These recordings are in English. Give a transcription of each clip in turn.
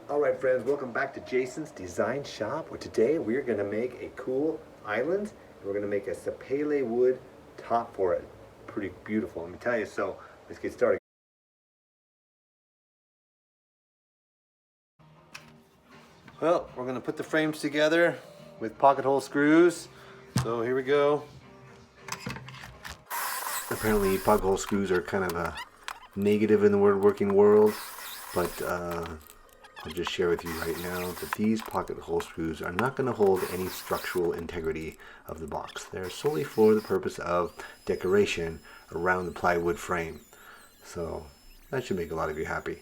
Alright friends, welcome back to Jason's Design Shop, where today we're going to make a cool island. And we're going to make a Sapele wood top for it. Pretty beautiful, let me tell you. So let's get started. Well, we're going to put the frames together with pocket hole screws. So here we go. Apparently pocket hole screws are kind of a negative in the woodworking world, but I'll just share with you right now that these pocket hole screws are not going to hold any structural integrity of the box. They're solely for the purpose of decoration around the plywood frame. So that should make a lot of you happy.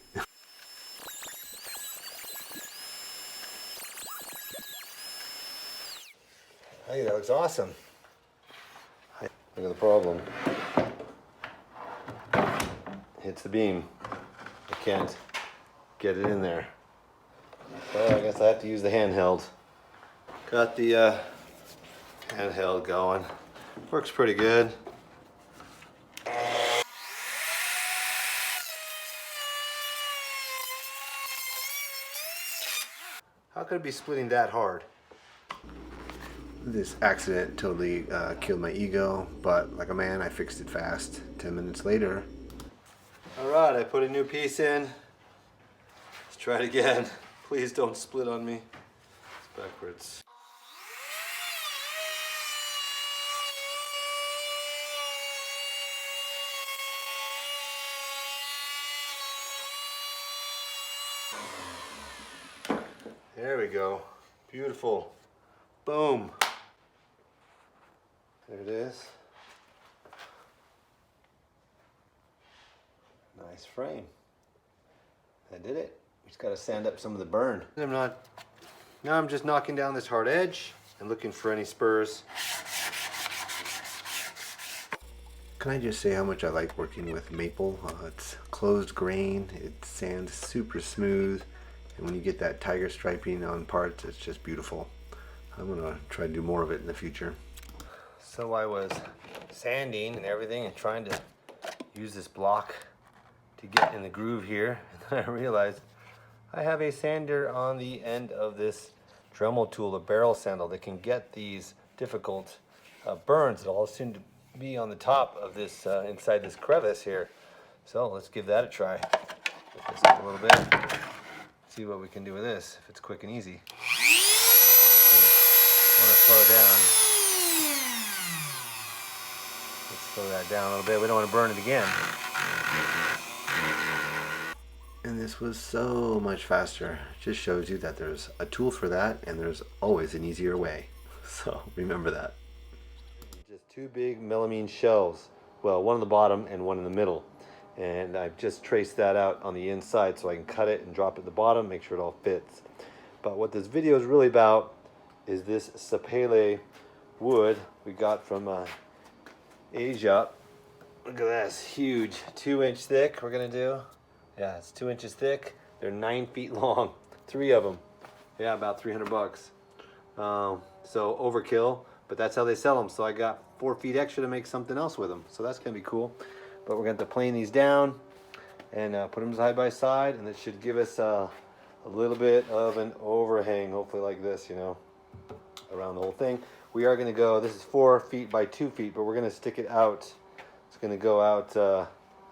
Hey, that looks awesome. Look at the problem. Hits the beam. I can't get it in there. So I guess I have to use the handheld. Got the handheld going. Works pretty good. How could it be splitting that hard? This accident totally killed my ego, but like a man, I fixed it fast. 10 minutes later. Alright, I put a new piece in. Let's try it again. Please don't split on me. It's backwards. There we go. Beautiful. Boom. There it is. Nice frame. I did it. Just got to sand up some of the burn. Now I'm just knocking down this hard edge and looking for any spurs. Can I just say how much I like working with maple? It's closed grain, it sands super smooth, and when you get that tiger striping on parts, it's just beautiful. I'm gonna try to do more of it in the future. So I was sanding and everything and trying to use this block to get in the groove here, and then I realized I have a sander on the end of this Dremel tool, a barrel sander, that can get these difficult burns that all seem to be on the top of this, inside this crevice here. So let's give that a try. Put this up a little bit. See what we can do with this, if it's quick and easy. I want to slow it down. Let's slow that down a little bit. We don't want to burn it again. And this was so much faster. It just shows you that there's a tool for that, and there's always an easier way. So remember that. Just two big melamine shelves. Well, one on the bottom and one in the middle. And I've just traced that out on the inside so I can cut it and drop it at the bottom, make sure it all fits. But what this video is really about is this Sapele wood we got from Asia. Look at this, huge, 2-inch thick we're gonna do. Yeah, it's 2 inches thick. They're 9 feet long, 3 of them. Yeah, about 300 bucks. So overkill, but that's how they sell them. So I got 4 feet extra to make something else with them. So that's gonna be cool. But we're gonna have to plane these down and put them side by side, and it should give us a little bit of an overhang, hopefully like this, you know, around the whole thing. We are gonna go, this is 4 feet by 2 feet, but we're gonna stick it out. It's gonna go out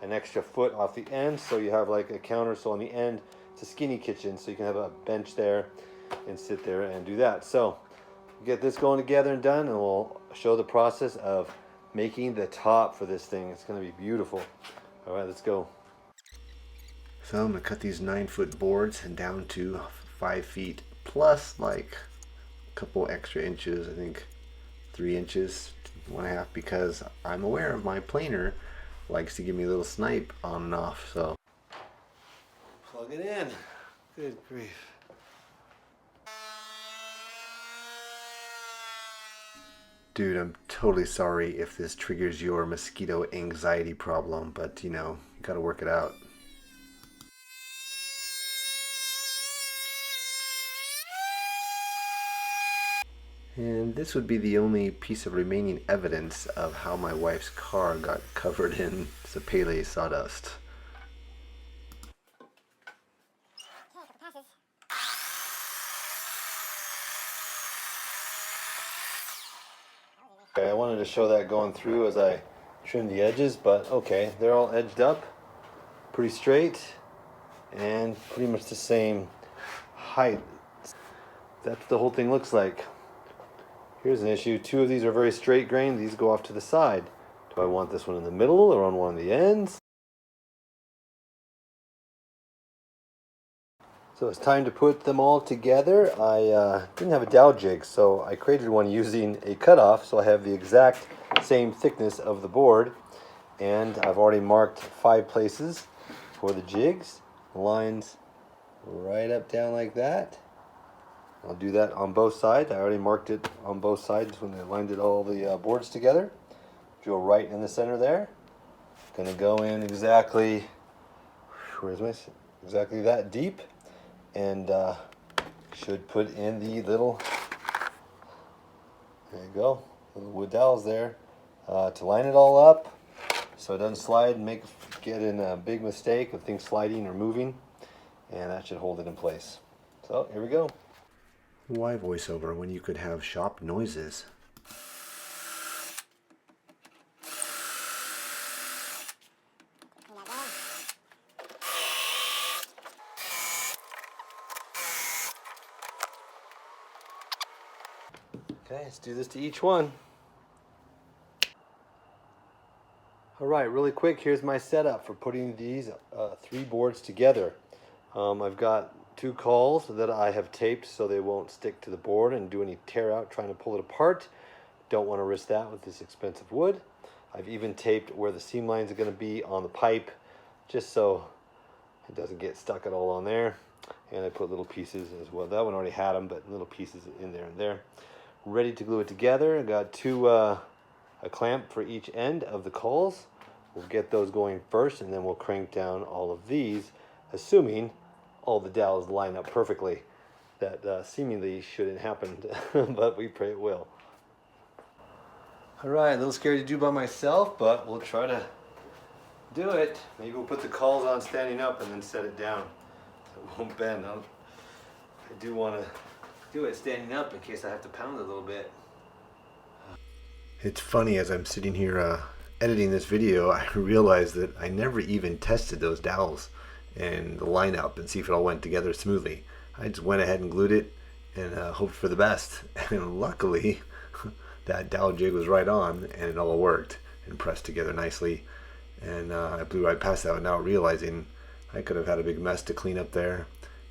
an extra foot off the end, so you have like a counter. So on the end, it's a skinny kitchen, so you can have a bench there and sit there and do that. So we'll get this going together and done, and we'll show the process of making the top for this thing. It's gonna be beautiful. All right, let's go. So I'm gonna cut these 9-foot boards and down to 5 feet plus like a couple extra inches. I think 3 inches, 1.5, because I'm aware of my planer likes to give me a little snipe on and off. So plug it in. Good grief. Dude, I'm totally sorry if this triggers your mosquito anxiety problem, but you know, you gotta work it out. And this would be the only piece of remaining evidence of how my wife's car got covered in Sapele sawdust. Okay, I wanted to show that going through as I trim the edges, but okay, they're all edged up, pretty straight, and pretty much the same height. That's what the whole thing looks like. Here's an issue. Two of these are very straight grain. These go off to the side. Do I want this one in the middle or on one of the ends? So it's time to put them all together. I didn't have a dowel jig, so I created one using a cutoff, so I have the exact same thickness of the board. And I've already marked 5 places for the jigs. Lines right up down like that. I'll do that on both sides. I already marked it on both sides when I lined all the boards together. Drill right in the center there. Gonna go in exactly, exactly that deep. And should put in the little, there you go, little wood dowels there to line it all up so it doesn't slide and get in a big mistake of things sliding or moving, and that should hold it in place. So here we go. Why voiceover when you could have shop noises? Okay, let's do this to each one. Alright, really quick, here's my setup for putting these 3 boards together. I've got 2 cauls that I have taped so they won't stick to the board and do any tear out trying to pull it apart. Don't want to risk that with this expensive wood. I've even taped where the seam lines are going to be on the pipe just so it doesn't get stuck at all on there. And I put little pieces as well. That one already had them, but little pieces in there and there. Ready to glue it together. I got 2 a clamp for each end of the cauls. We'll get those going first, and then we'll crank down all of these, assuming all the dowels line up perfectly. That seemingly shouldn't happen, but we pray it will. All right, a little scary to do by myself, but we'll try to do it. Maybe we'll put the cauls on standing up and then set it down so it won't bend. I do want to do it standing up in case I have to pound it a little bit. It's funny, as I'm sitting here editing this video, I realized that I never even tested those dowels and the line up and see if it all went together smoothly. I just went ahead and glued it and hoped for the best. And luckily, that dowel jig was right on and it all worked and pressed together nicely. And I blew right past that without realizing I could have had a big mess to clean up there.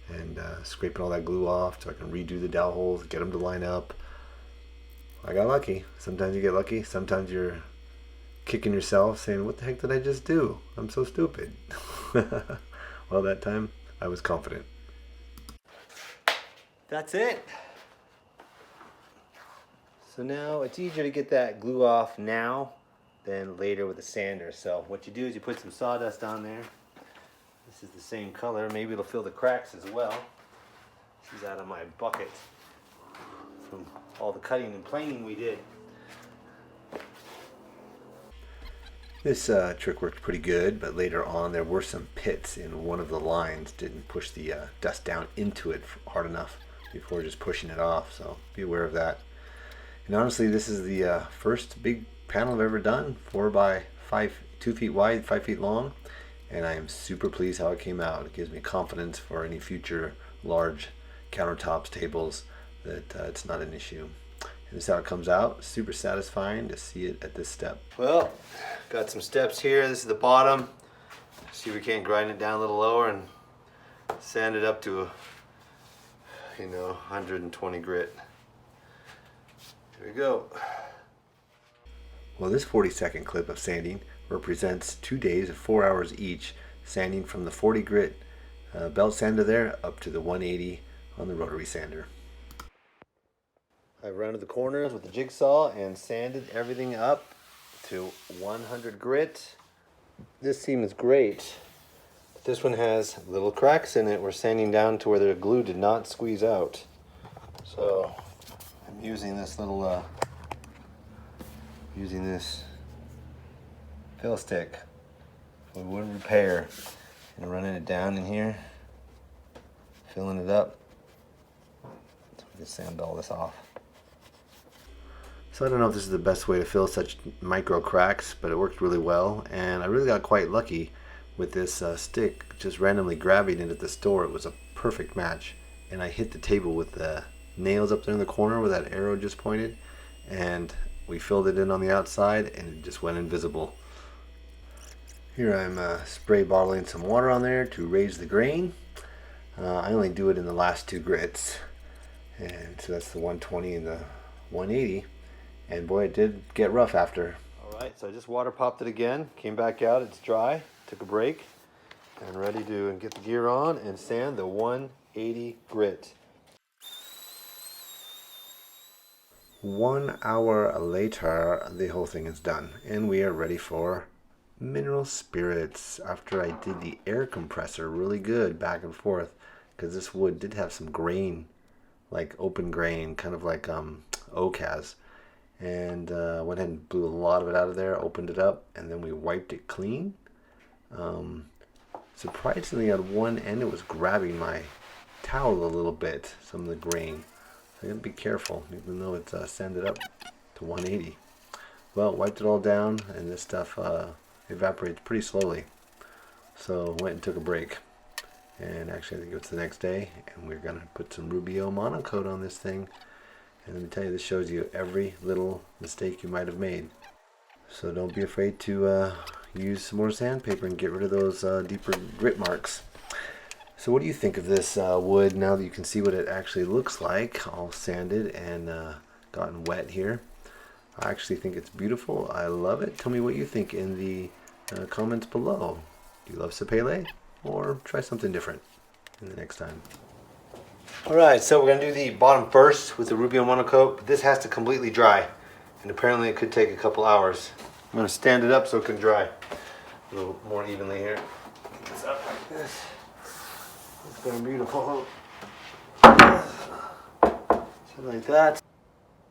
And scraping all that glue off so I can redo the dowel holes, get them to line up. I got lucky. Sometimes you get lucky. Sometimes you're kicking yourself saying, what the heck did I just do? I'm so stupid. Well, that time I was confident. That's it. So now it's easier to get that glue off now than later with a sander. So what you do is you put some sawdust on there. This is the same color. Maybe it'll fill the cracks as well. This is out of my bucket from all the cutting and planing we did. This trick worked pretty good, but later on there were some pits in one of the lines. Didn't push the dust down into it hard enough before just pushing it off, so be aware of that. And honestly, this is the first big panel I've ever done, 4 by 5, 2 feet wide, 5 feet long. And I am super pleased how it came out. It gives me confidence for any future large countertops, tables, that it's not an issue. And this is how it comes out. Super satisfying to see it at this step. Well, got some steps here. This is the bottom. See if we can't grind it down a little lower and sand it up to 120 grit. Here we go. Well, this 40-second clip of sanding represents 2 days of 4 hours each, sanding from the 40 grit belt sander there up to the 180 on the rotary sander. I've rounded the corners with the jigsaw and sanded everything up to 100 grit. This seam is great, but this one has little cracks in it. We're sanding down to where the glue did not squeeze out. So I'm using this little fill stick for wood repair and running it down in here, filling it up so we can sand all this off. So I don't know if this is the best way to fill such micro cracks, but it worked really well, and I really got quite lucky with this stick. Just randomly grabbing it at the store, it was a perfect match, and I hit the table with the nails up there in the corner where that arrow just pointed, and we filled it in on the outside and it just went invisible. Here I'm spray bottling some water on there to raise the grain. I only do it in the last two grits, and so that's the 120 and the 180, and boy, it did get rough after. Alright, so I just water popped it again, came back out, it's dry, took a break, and ready to get the gear on and sand the 180 grit. 1 hour later, the whole thing is done, and we are ready for mineral spirits. After I did the air compressor really good back and forth, because this wood did have some grain, like open grain, kind of like oak has, and went ahead and blew a lot of it out of there, opened it up, and then we wiped it clean. Surprisingly, at one end it was grabbing my towel a little bit, some of the grain. So I gotta be careful, even though it's sanded up to 180. Well, wiped it all down, and this stuff evaporates pretty slowly. So went and took a break. And actually, I think it was the next day, and we're gonna put some Rubio monocoat on this thing. And let me tell you, this shows you every little mistake you might have made. So don't be afraid to use some more sandpaper and get rid of those deeper grit marks. So what do you think of this wood now that you can see what it actually looks like, all sanded and gotten wet here? I actually think it's beautiful. I love it. Tell me what you think in the comments below. Do you love Sapele, or try something different in the next time? Alright, so we're going to do the bottom first with the Rubio monocoat, but this has to completely dry, and apparently it could take a couple hours. I'm going to stand it up so it can dry a little more evenly here. Get this up like this. It's going beautiful. Something like that.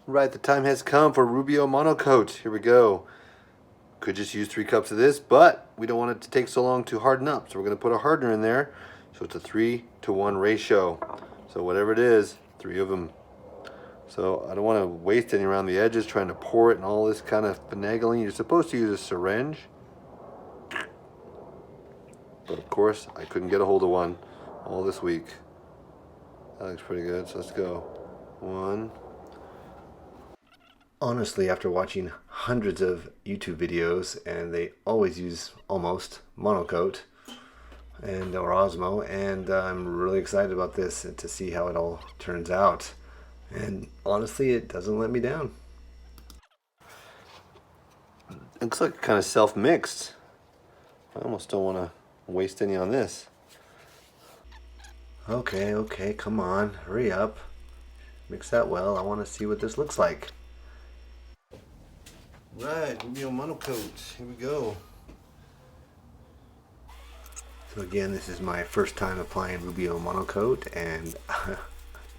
Right, the time has come for Rubio monocoat. Here we go. Could just use 3 cups of this, but we don't want it to take so long to harden up. So we're going to put a hardener in there. So it's a 3-to-1 ratio. So whatever it is, 3 of them. So I don't want to waste any around the edges trying to pour it and all this kind of finagling. You're supposed to use a syringe. But of course, I couldn't get a hold of one all this week. That looks pretty good. So let's go. 1. Honestly, after watching hundreds of YouTube videos, and they always use almost monocoat and or Osmo, and I'm really excited about this and to see how it all turns out. And honestly, it doesn't let me down. It looks like kind of self-mixed. I almost don't want to waste any on this. Okay, come on, hurry up. Mix that well. I want to see what this looks like. Right, Rubio monocoat. Here we go. So again, this is my first time applying Rubio monocoat, and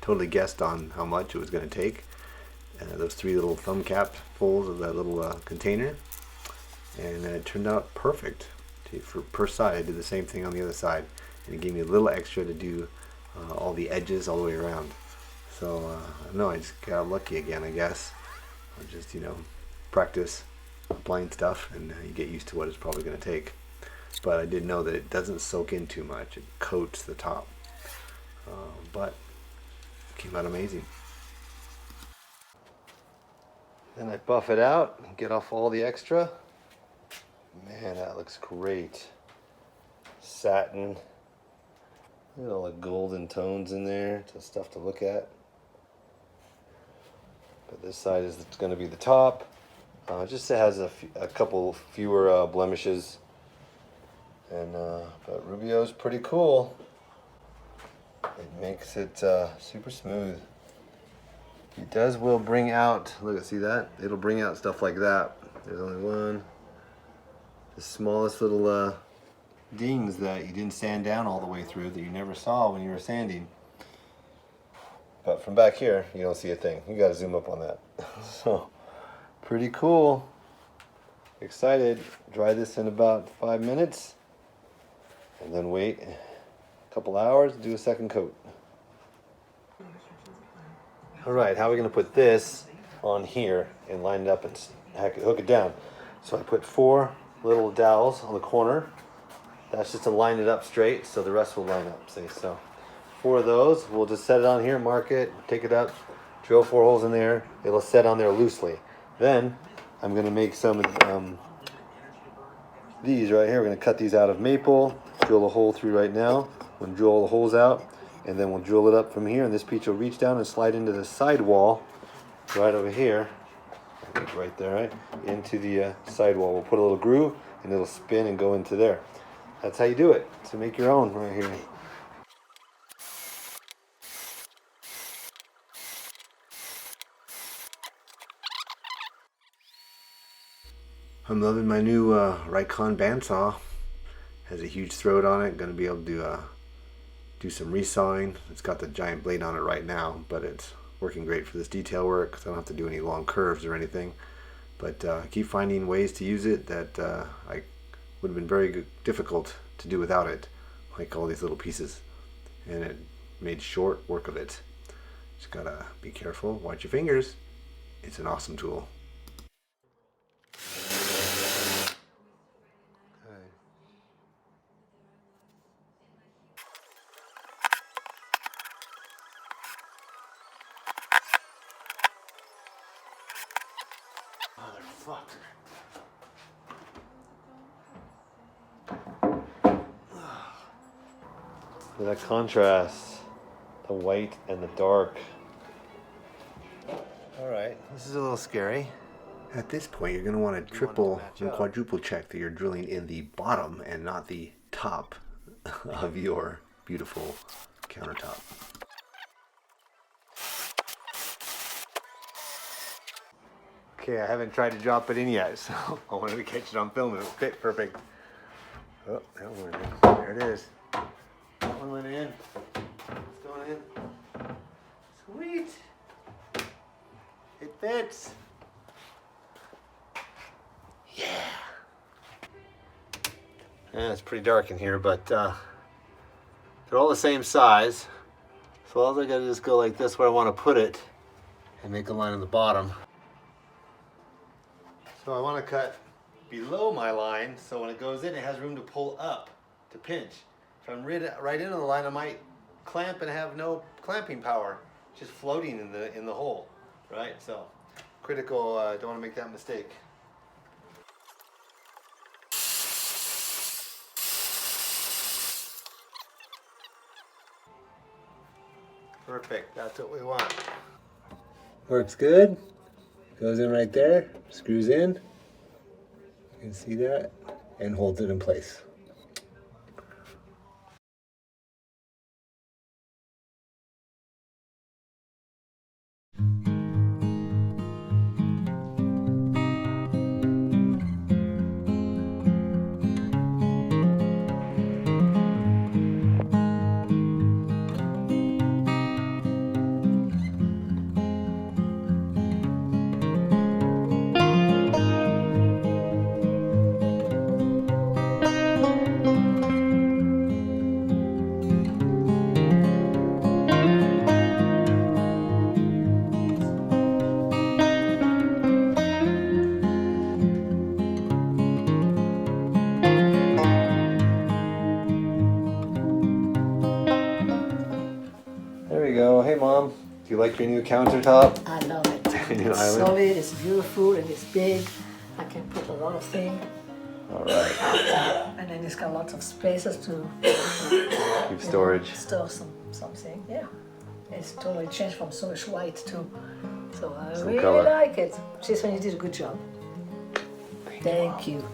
totally guessed on how much it was going to take. Those 3 little thumb cap fulls of that little container, and it turned out perfect. For per side, I did the same thing on the other side, and it gave me a little extra to do all the edges all the way around. So no, I just got lucky again, I guess. I just practice applying stuff, and you get used to what it's probably going to take. But I did know that it doesn't soak in too much. It coats the top. But it came out amazing. Then I buff it out and get off all the extra. Man, that looks great. Satin. Look at all the golden tones in there. It's stuff to look at. But this side is going to be the top. Just has a couple fewer blemishes, and but Rubio's pretty cool. It makes it super smooth. It will bring out. Look, see that? It'll bring out stuff like that. There's only one. The smallest little dings that you didn't sand down all the way through, that you never saw when you were sanding. But from back here, you don't see a thing. You got to zoom up on that. So. Pretty cool. Excited. Dry this in about 5 minutes, and then wait a couple hours, do a second coat. Alright, how are we going to put this on here and line it up and hook it down. So I put 4 little dowels on the corner. That's just to line it up straight, so the rest will line up. See, so 4 of those. We'll just set it on here, mark it, take it up, drill 4 holes in there. It'll set on there loosely. Then I'm gonna make some these right here. We're gonna cut these out of maple, drill a hole through right now. We'll drill all the holes out, and then we'll drill it up from here, and this piece will reach down and slide into the side wall right over here, right there, right into the side wall. We'll put a little groove and it'll spin and go into there. That's how you do it. So make your own right here. I'm loving my new Rikon bandsaw. Has a huge throat on it. Going to be able to do some resawing. It's got the giant blade on it right now, but it's working great for this detail work, so I don't have to do any long curves or anything. But I keep finding ways to use it that I would have been very difficult to do without it, like all these little pieces. And it made short work of it. Just gotta be careful, watch your fingers. It's an awesome tool. Motherfucker. Look at that contrast, the white and the dark. Alright, this is a little scary. At this point, you're going to want to triple and quadruple check that you're drilling in the bottom and not the top of your beautiful countertop. Okay, I haven't tried to drop it in yet, so I wanted to catch it on film. It fit perfect. Oh, that one went in. There it is. That one went in. It's going in. Sweet. It fits. Yeah. Yeah, it's pretty dark in here, but they're all the same size. So all I gotta do is go like this where I want to put it and make a line on the bottom. So I want to cut below my line, so when it goes in, it has room to pull up, to pinch. If I'm right into the line, I might clamp and have no clamping power, just floating in the hole, right? So critical. Don't want to make that mistake. Perfect. That's what we want. Works good. Goes in right there, screws in, you can see that, and holds it in place. There we go. Hey Mom, do you like your new countertop? I love it. New It's island? solid, it's beautiful, and it's big. I can put a lot of things. All right. And then it's got lots of spaces to Keep storage. store something. Yeah. It's totally changed from so much white too. So I Some really color. like it. Jason, you did a good job. Thank you.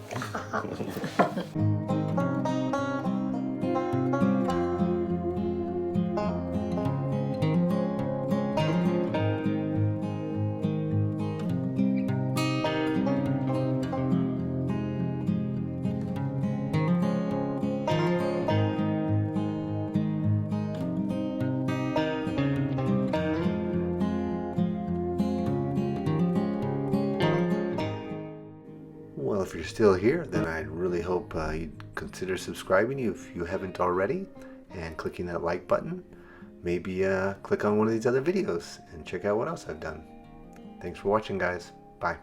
Well, if you're still here, then I really hope you'd consider subscribing if you haven't already, and clicking that like button. Maybe click on one of these other videos and check out what else I've done. Thanks for watching, guys. Bye.